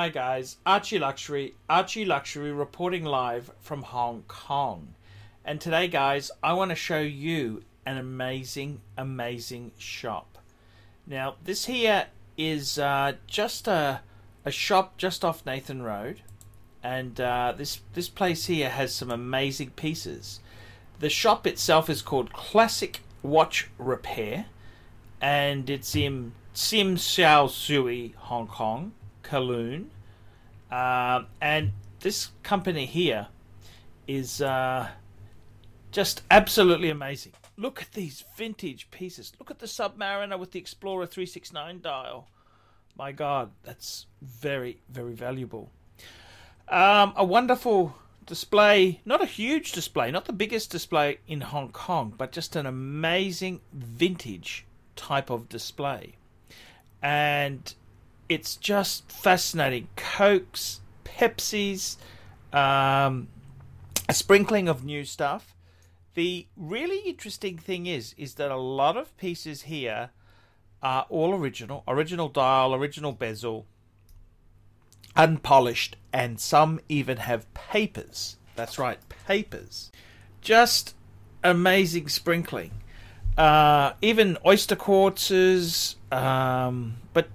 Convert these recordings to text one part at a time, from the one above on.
Hi guys, Archie Luxury reporting live from Hong Kong. And today guys, I want to show you an amazing shop. Now this here is just a shop just off Nathan Road, and this place here has some amazing pieces. The shop itself is called Classic Watch Repair, and it's in Tsim Sha Tsui, Hong Kong, Kowloon. And this company here is just absolutely amazing. Look at these vintage pieces. Look at the Submariner with the Explorer 369 dial. My God, that's very valuable. A wonderful display, not a huge display, not the biggest display in Hong Kong, but just an amazing vintage type of display. And it's just fascinating. Cokes, Pepsis, a sprinkling of new stuff. The really interesting thing is that a lot of pieces here are all original dial, original bezel, unpolished, and some even have papers. That's right, papers. Just amazing sprinkling. Even oyster quartzes, but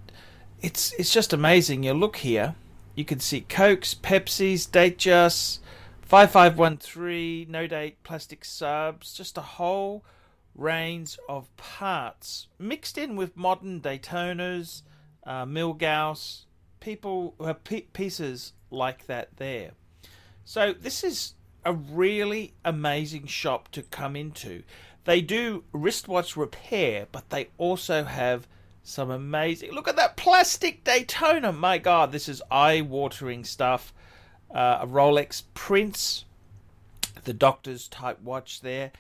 it's just amazing. You look here, you can see Cokes, Pepsis, Datejust, 5513, no date plastic subs, just a whole range of parts mixed in with modern Daytonas, Milgauss, people who have pieces like that there. So this is a really amazing shop to come into. They do wristwatch repair, but they also have some amazing... Look at that plastic Daytona! My God, this is eye-watering stuff. A Rolex Prince, the doctor's type watch there.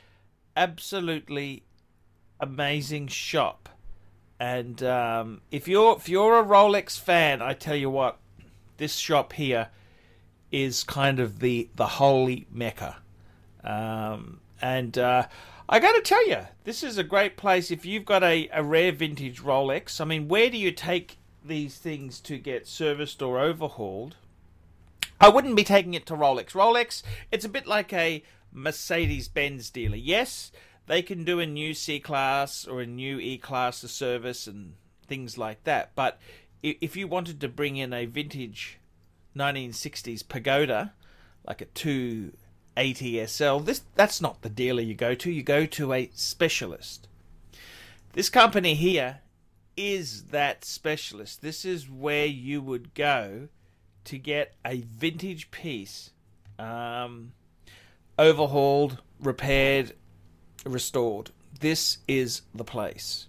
Absolutely amazing shop. And if you're a Rolex fan, I tell you what, this shop here is kind of the holy mecca. I got to tell you, this is a great place if you've got a rare vintage Rolex. I mean, where do you take these things to get serviced or overhauled? I wouldn't be taking it to Rolex. Rolex, it's a bit like a Mercedes-Benz dealer. Yes, they can do a new C-Class or a new E-Class to service and things like that. But if you wanted to bring in a vintage 1960s Pagoda, like a 280 SL, that's not the dealer you go to. You go to a specialist. This company here is that specialist. This is where you would go to get a vintage piece overhauled, repaired, restored. This is the place.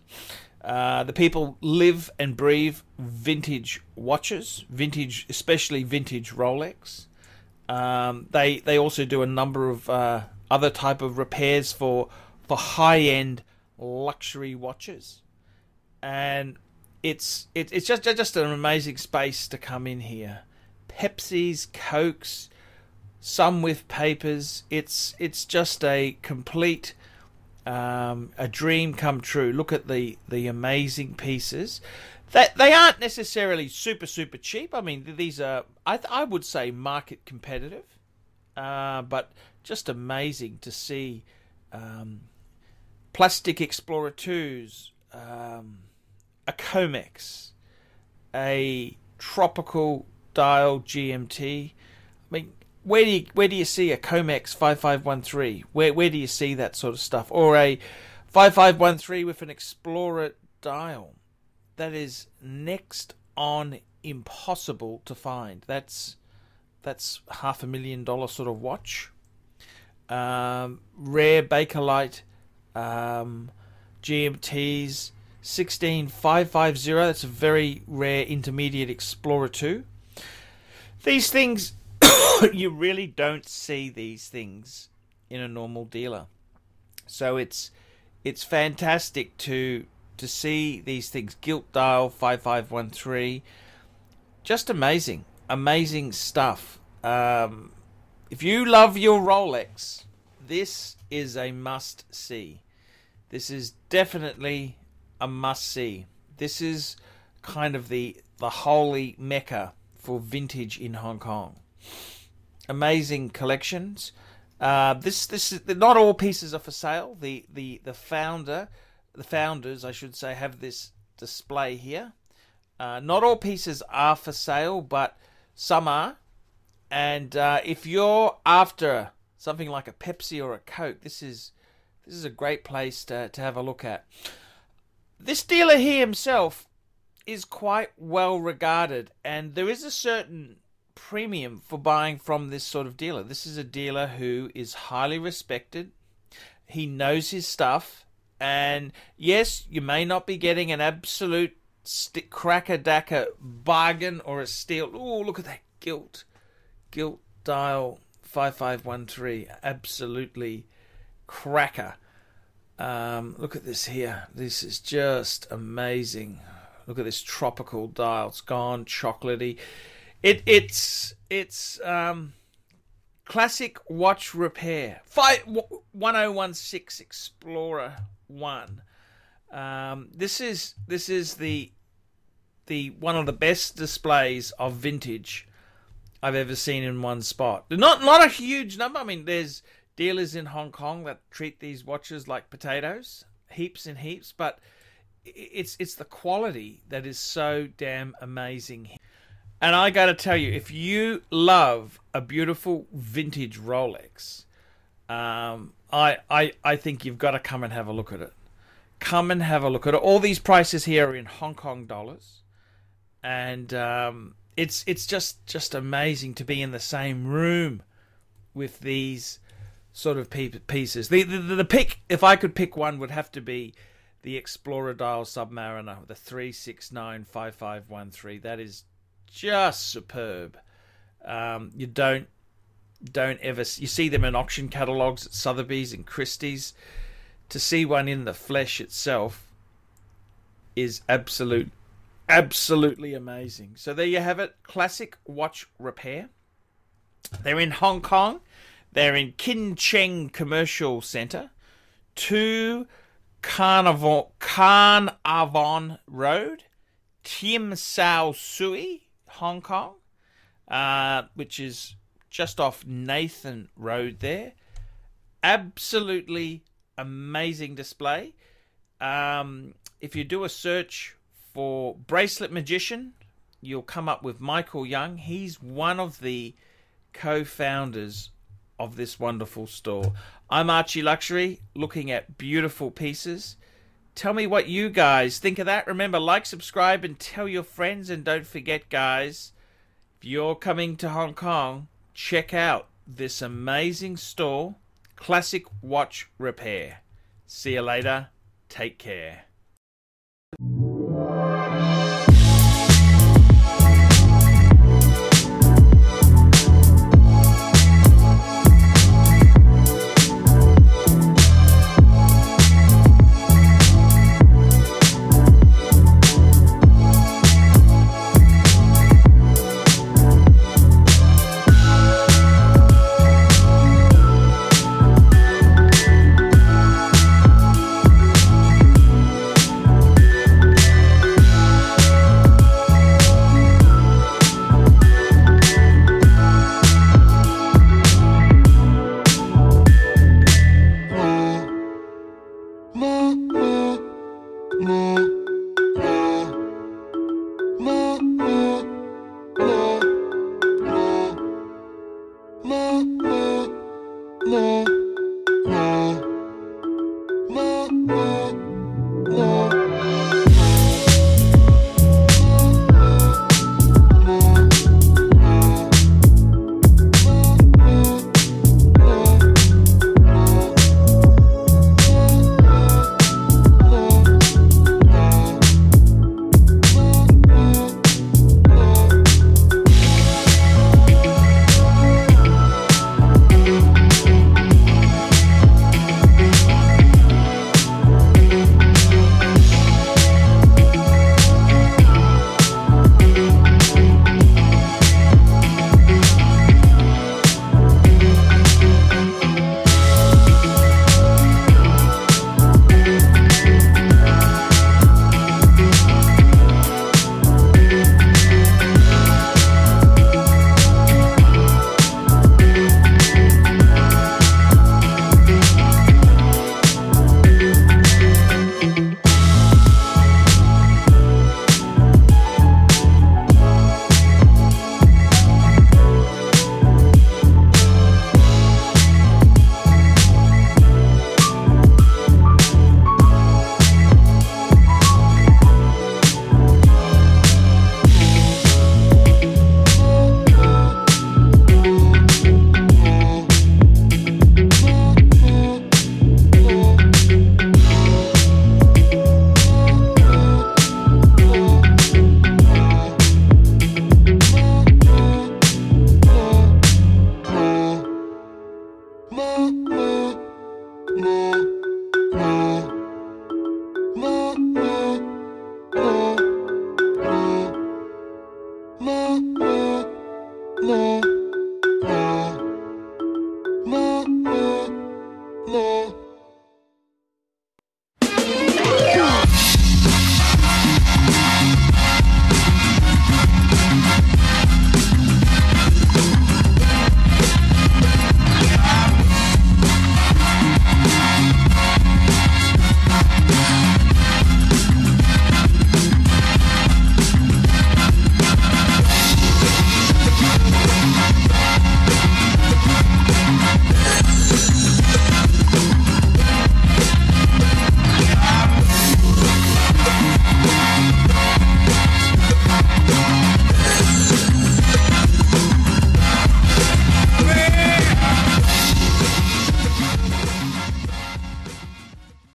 The people live and breathe vintage watches, vintage, especially vintage Rolex. They also do a number of other type of repairs for high-end luxury watches, and it's just an amazing space to come in here. Pepsis, Cokes, some with papers. It's just a complete a dream come true. Look at the amazing pieces. That they aren't necessarily super cheap. I mean, these are I would say market competitive, but just amazing to see. Plastic Explorer 2s, a Comex, a tropical dial GMT. I mean, where do you see a Comex 5513? Where do you see that sort of stuff? Or a 5513 with an Explorer dial? That is next on impossible to find. That's $500,000 sort of watch. Rare Bakelite GMTs 16550. That's a very rare intermediate Explorer 2. These things, you really don't see these things in a normal dealer. So it's fantastic to see these things. Gilt dial 5513. Just amazing stuff. If you love your Rolex, this is a must see. This is definitely a must see. This is kind of the holy mecca for vintage in Hong Kong. Amazing collections. This is not all pieces are for sale. The founders, I should say, have this display here. Not all pieces are for sale, but some are. And if you're after something like a Pepsi or a Coke, this is a great place to have a look at. This dealer here himself is quite well regarded, and there is a certain premium for buying from this sort of dealer. This is a dealer who is highly respected. He knows his stuff, and yes, you may not be getting an absolute cracker-dacker bargain or a steal. Oh, look at that gilt dial 5513, absolutely cracker. Look at this here. This is just amazing. Look at this tropical dial. It's gone chocolatey. It's classic watch repair. 1016 Explorer 1. This is the one of the best displays of vintage I've ever seen in one spot. Not a huge number. I mean, there's dealers in Hong Kong that treat these watches like potatoes, heaps and heaps, but it's the quality that is so damn amazing. And I got to tell you, if you love a beautiful vintage Rolex, I think you've got to come and have a look at it. Come and have a look at it. All these prices here are in Hong Kong dollars, and it's just amazing to be in the same room with these sort of pieces. The pick, if I could pick one, would have to be the Explorer dial Submariner, the 3695513. That is just superb. You don't ever, you see them in auction catalogues at Sotheby's and Christie's. To see one in the flesh itself is absolutely amazing. So there you have it, classic watch repair. They're in Hong Kong. They're in Kin Cheng Commercial Centre, 2 Carnarvon Road, Tsim Sha Tsui, Hong Kong, which is just off Nathan Road there. Absolutely amazing display. If you do a search for Bracelet Magician, you'll come up with Michael Young. He's one of the co-founders of this wonderful store. I'm Archie Luxury, looking at beautiful pieces. Tell me what you guys think of that. Remember, like, subscribe, and tell your friends. And don't forget, guys, if you're coming to Hong Kong, check out this amazing store, Classic Watch Repair. See you later. Take care. No.